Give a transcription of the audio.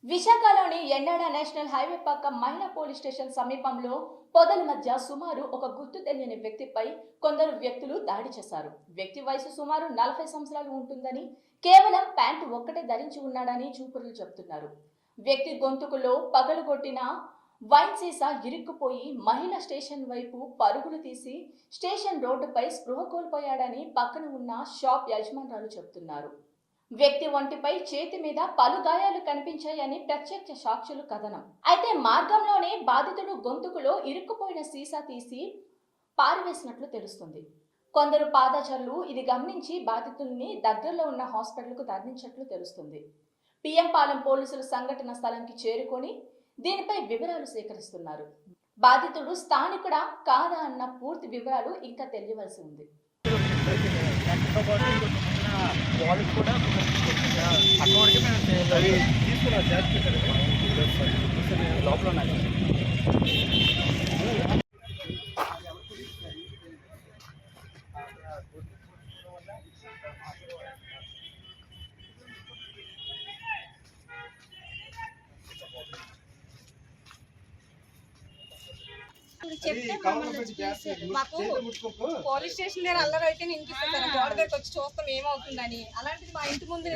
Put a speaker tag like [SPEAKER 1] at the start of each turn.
[SPEAKER 1] విశాఖలోని Endada national highway పక్క మహిళా పోలీస్ స్టేషన్ సమీపంలో పొదల మధ్య సుమారు ఒక గుర్తు తెలియని వ్యక్తిపై కొందరు వ్యక్తులు దాడి చేశారు. వ్యక్తి వయసు సుమారు 40 సంవత్సరాలు ఉంటుందని, కేవలం ప్యాంటు ఒక్కటే ధరించి ఉన్నాడని చూపురులు చెబుతున్నారు. వ్యక్తి గొంతుకులో పగలగొట్టిన వైన్ సీసా ఇరుక్కుపోయి మహిళా స్టేషన్ వైపు పరుగులు తీసి స్టేషన్ రోడ్డుపై స్పృహ కోల్పోయాడని పక్కన ఉన్న షాప్ యజమానురాలు చెబుతున్నారు. వ్యక్తి ఒంటిపై చేతి మీద పలు గాయాలు కనిపించాయని ప్రత్యక్ష సాక్షులు కథనం. అయితే మార్గంలోనే బాధితుడు గొంతుకులో ఇరుక్కుపోయిన సీసా తీసి పారివేసినట్లు తెలుస్తుంది. కొందరు పాదచారులు ఇది గమనించి బాధితుల్ని దగ్గరలో ఉన్న హాస్పిటల్కు తరలించినట్లు తెలుస్తుంది. పిఎం పాలెం పోలీసులు సంఘటన స్థలంకి చేరుకొని దీనిపై వివరాలు సేకరిస్తున్నారు. బాధితుడు స్థానికుడా కాదా అన్న పూర్తి వివరాలు ఇంకా తెలియవలసి ఉంది.
[SPEAKER 2] వాళ్ళకి కూడా అక్కడికి మేము తీసుకున్నా లోపల ఉన్నాయి.
[SPEAKER 3] మాకు పోలీస్ స్టేషన్ దగ్గర అల్లరి అయితే వినిపిస్తుంది. గోడ దగ్గరకు వచ్చి చూస్తాం ఏమవుతుందని. అలాంటిది మా ఇంటి ముందు